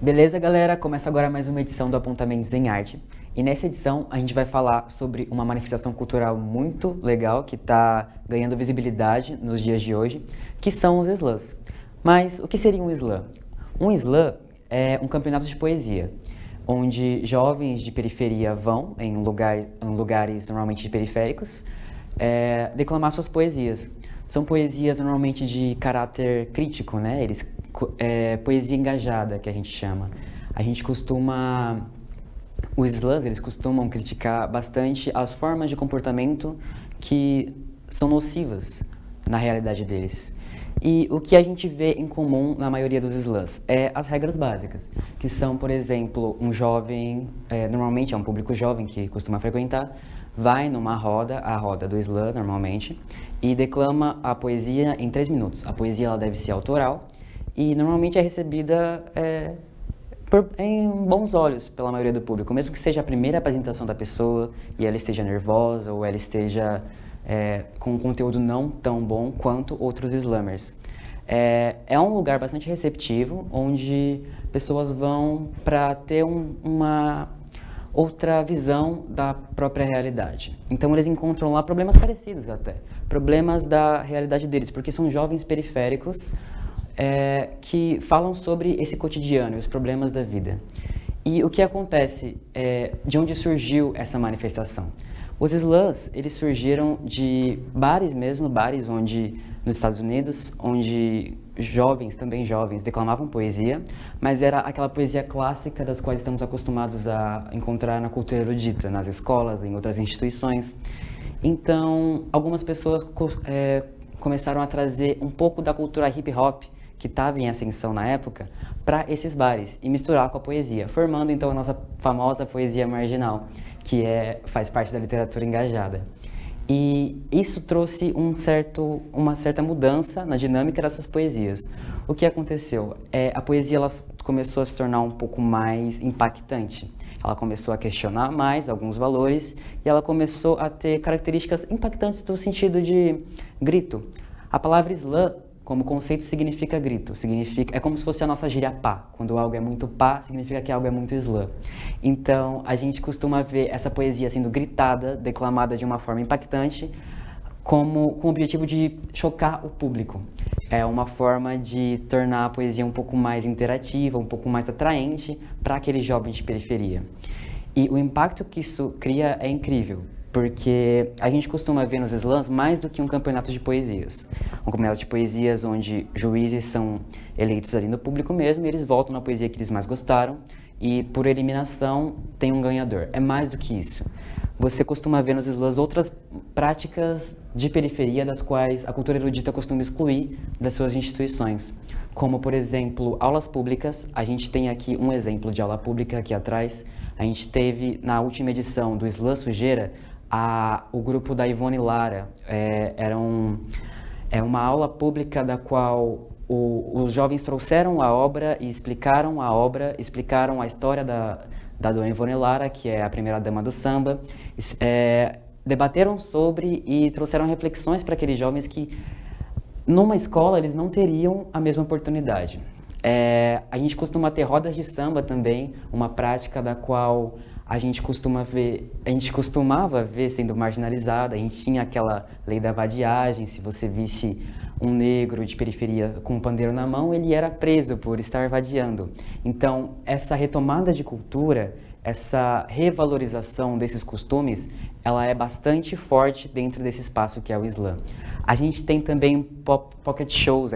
Beleza, galera? Começa agora mais uma edição do Apontamentos em Arte. E nessa edição a gente vai falar sobre uma manifestação cultural muito legal que está ganhando visibilidade nos dias de hoje, que são os slams. Mas o que seria um slam? Um slam é um campeonato de poesia, onde jovens de periferia vão, em lugares normalmente periféricos, declamar suas poesias. São poesias normalmente de caráter crítico, né? Poesia engajada, que a gente chama. A gente costuma... Os slams, eles costumam criticar bastante as formas de comportamento que são nocivas na realidade deles. E o que a gente vê em comum na maioria dos slams é as regras básicas, que são, por exemplo, um jovem, normalmente é um público jovem que costuma frequentar, vai numa roda, a roda do slam normalmente, e declama a poesia em 3 minutos. A poesia ela deve ser autoral e normalmente é recebida em bons olhos pela maioria do público, mesmo que seja a primeira apresentação da pessoa e ela esteja nervosa ou ela esteja com um conteúdo não tão bom quanto outros slammers. É um lugar bastante receptivo, onde pessoas vão para ter uma outra visão da própria realidade. Então eles encontram lá problemas parecidos até, problemas da realidade deles, porque são jovens periféricos que falam sobre esse cotidiano e os problemas da vida. E o que acontece, de onde surgiu essa manifestação? Os slams, eles surgiram de bares mesmo, bares nos Estados Unidos, onde também jovens, declamavam poesia, mas era aquela poesia clássica das quais estamos acostumados a encontrar na cultura erudita, nas escolas, em outras instituições. Então, algumas pessoas começaram a trazer um pouco da cultura hip hop, que estava em ascensão na época, para esses bares e misturar com a poesia, formando então a nossa famosa poesia marginal, que faz parte da literatura engajada. E isso trouxe uma certa mudança na dinâmica dessas poesias. O que aconteceu? A poesia ela começou a se tornar um pouco mais impactante. Ela começou a questionar mais alguns valores e ela começou a ter características impactantes no sentido de grito. A palavra slam, como conceito, significa grito, é como se fosse a nossa gíria pá. Quando algo é muito pá, significa que algo é muito slam. Então, a gente costuma ver essa poesia sendo gritada, declamada de uma forma impactante, com o objetivo de chocar o público. É uma forma de tornar a poesia um pouco mais interativa, um pouco mais atraente para aquele jovem de periferia. E o impacto que isso cria é incrível, porque a gente costuma ver nos slams mais do que um campeonato de poesias. Um campeonato de poesias onde juízes são eleitos ali no público mesmo e eles votam na poesia que eles mais gostaram e, por eliminação, tem um ganhador. É mais do que isso. Você costuma ver nos slams outras práticas de periferia das quais a cultura erudita costuma excluir das suas instituições. Como, por exemplo, aulas públicas. A gente tem aqui um exemplo de aula pública aqui atrás. A gente teve, na última edição do Slam Sujeira, o grupo da Ivone Lara. É uma aula pública da qual os jovens trouxeram a obra e explicaram a história da dona Ivone Lara, que é a primeira dama do samba, debateram sobre e trouxeram reflexões para aqueles jovens que, numa escola, eles não teriam a mesma oportunidade. A gente costuma ter rodas de samba também, uma prática da qual a gente costumava ver sendo marginalizada. A gente tinha aquela lei da vadiagem. Se você visse um negro de periferia com um pandeiro na mão, ele era preso por estar vadiando. Então, essa retomada de cultura, essa revalorização desses costumes, ela é bastante forte dentro desse espaço que é o slam. A gente tem também pocket shows,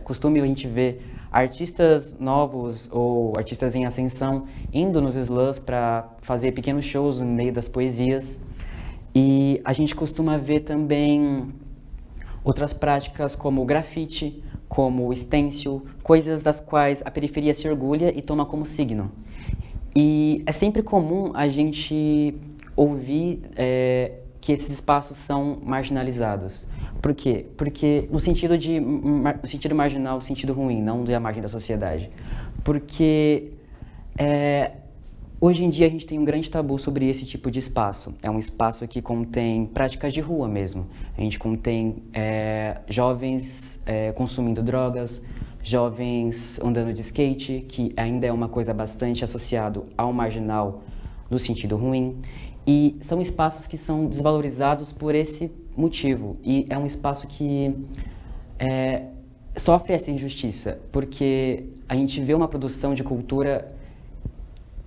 costume a gente ver artistas novos ou artistas em ascensão indo nos slams para fazer pequenos shows no meio das poesias. E a gente costuma ver também outras práticas como o grafite, como o stencil, coisas das quais a periferia se orgulha e toma como signo. E é sempre comum a gente ouvir que esses espaços são marginalizados. Por quê? Porque no sentido marginal, no sentido ruim, não da margem da sociedade. Porque hoje em dia a gente tem um grande tabu sobre esse tipo de espaço. É um espaço que contém práticas de rua mesmo. A gente contém jovens consumindo drogas, jovens andando de skate, que ainda é uma coisa bastante associado ao marginal no sentido ruim. E são espaços que são desvalorizados por esse motivo. E é um espaço que sofre essa injustiça, porque a gente vê uma produção de cultura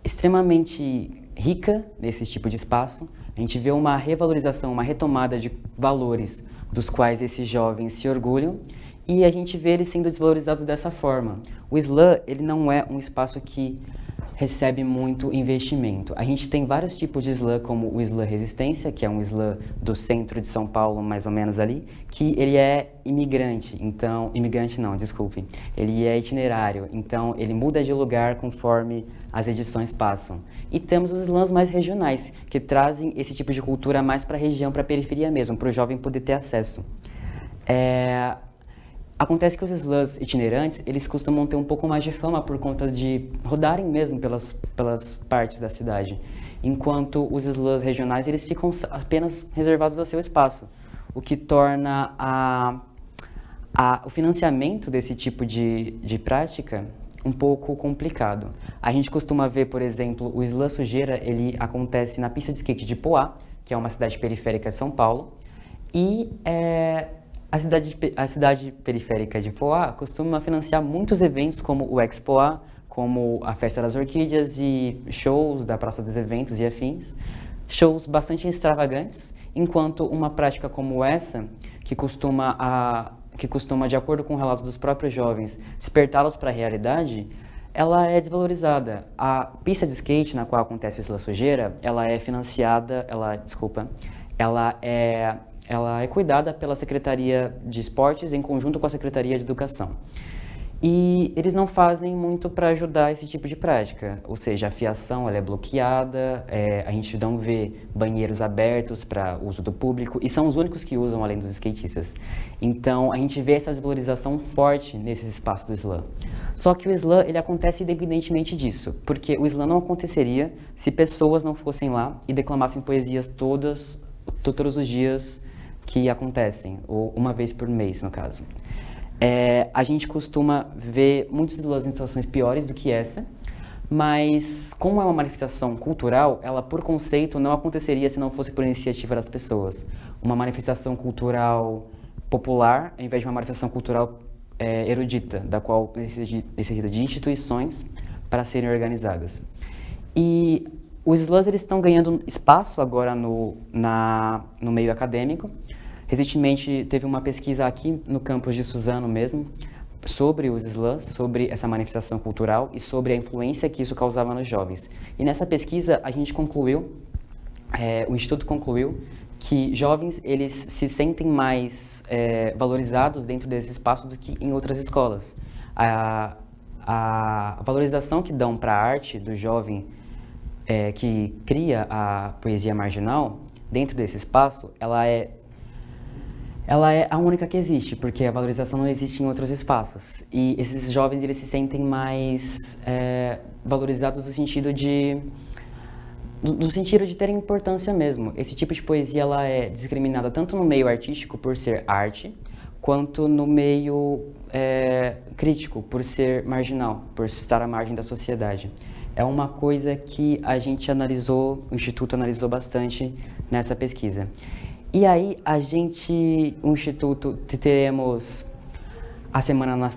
extremamente rica nesse tipo de espaço. A gente vê uma revalorização, uma retomada de valores dos quais esses jovens se orgulham, e a gente vê eles sendo desvalorizados dessa forma. O slam, ele não é um espaço que recebe muito investimento. A gente tem vários tipos de slam, como o slam resistência, que é um slam do centro de São Paulo, mais ou menos ali, que ele é imigrante, então, imigrante não, desculpe, ele é itinerário, então ele muda de lugar conforme as edições passam. E temos os slams mais regionais, que trazem esse tipo de cultura mais para a região, para a periferia mesmo, para o jovem poder ter acesso. Acontece que os slams itinerantes, eles costumam ter um pouco mais de fama por conta de rodarem mesmo pelas partes da cidade, enquanto os slams regionais, eles ficam apenas reservados ao seu espaço, o que torna o financiamento desse tipo de prática um pouco complicado. A gente costuma ver, por exemplo, o slam sujeira, ele acontece na pista de skate de Poá, que é uma cidade periférica de São Paulo, e a cidade periférica de Poá costuma financiar muitos eventos como o Expoá, como a Festa das Orquídeas e shows da Praça dos Eventos e afins, shows bastante extravagantes, enquanto uma prática como essa, que costuma, de acordo com o relato dos próprios jovens, despertá-los para a realidade, ela é desvalorizada. A pista de skate na qual acontece o slam sujeira, ela é cuidada pela Secretaria de Esportes em conjunto com a Secretaria de Educação. E eles não fazem muito para ajudar esse tipo de prática, ou seja, a fiação ela é bloqueada, a gente não vê banheiros abertos para uso do público, e são os únicos que usam além dos skatistas. Então a gente vê essa desvalorização forte nesses espaços do slam. Só que o slam ele acontece independentemente disso, porque o slam não aconteceria se pessoas não fossem lá e declamassem poesias todos os dias que acontecem, ou uma vez por mês, no caso. A gente costuma ver muitos slams em situações piores do que essa, mas como é uma manifestação cultural, ela por conceito não aconteceria se não fosse por iniciativa das pessoas. Uma manifestação cultural popular, ao invés de uma manifestação cultural erudita, da qual necessita de instituições para serem organizadas. E os slams eles estão ganhando espaço agora no meio acadêmico. Recentemente teve uma pesquisa aqui no campus de Suzano mesmo, sobre os slams, sobre essa manifestação cultural e sobre a influência que isso causava nos jovens. E nessa pesquisa a gente o Instituto concluiu que jovens eles se sentem mais valorizados dentro desse espaço do que em outras escolas. A valorização que dão para a arte do jovem que cria a poesia marginal dentro desse espaço, ela é a única que existe, porque a valorização não existe em outros espaços. E esses jovens eles se sentem mais valorizados no sentido de terem importância mesmo. Esse tipo de poesia ela é discriminada tanto no meio artístico por ser arte, quanto no meio crítico por ser marginal, por estar à margem da sociedade. É uma coisa que o Instituto analisou bastante nessa pesquisa. E aí, o Instituto, teremos a Semana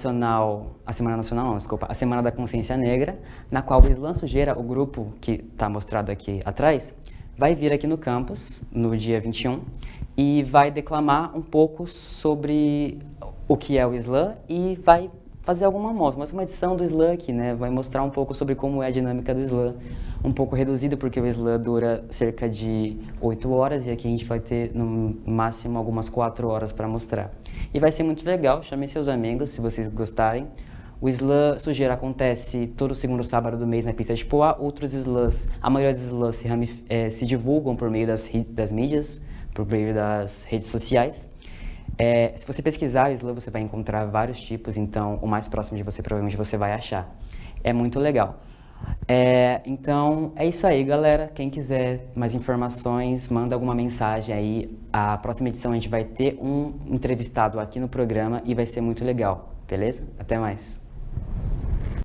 da Consciência Negra, na qual o Slam Sujeira, o grupo que está mostrado aqui atrás, vai vir aqui no campus, no dia 21, e vai declamar um pouco sobre o que é o Slam e vai fazer uma edição do Slam aqui, né? Vai mostrar um pouco sobre como é a dinâmica do Slam, um pouco reduzido porque o Slam dura cerca de 8 horas e aqui a gente vai ter no máximo algumas 4 horas para mostrar. E vai ser muito legal, chamem seus amigos se vocês gostarem. O Slam Sujeira acontece todo segundo sábado do mês na pista de Poá. Outros slams, a maioria dos slams se divulgam por meio das mídias, por meio das redes sociais. Se você pesquisar slam, você vai encontrar vários tipos, então o mais próximo de você provavelmente você vai achar. É muito legal. Então é isso aí, galera. Quem quiser mais informações, manda alguma mensagem aí. A próxima edição a gente vai ter um entrevistado aqui no programa e vai ser muito legal. Beleza? Até mais.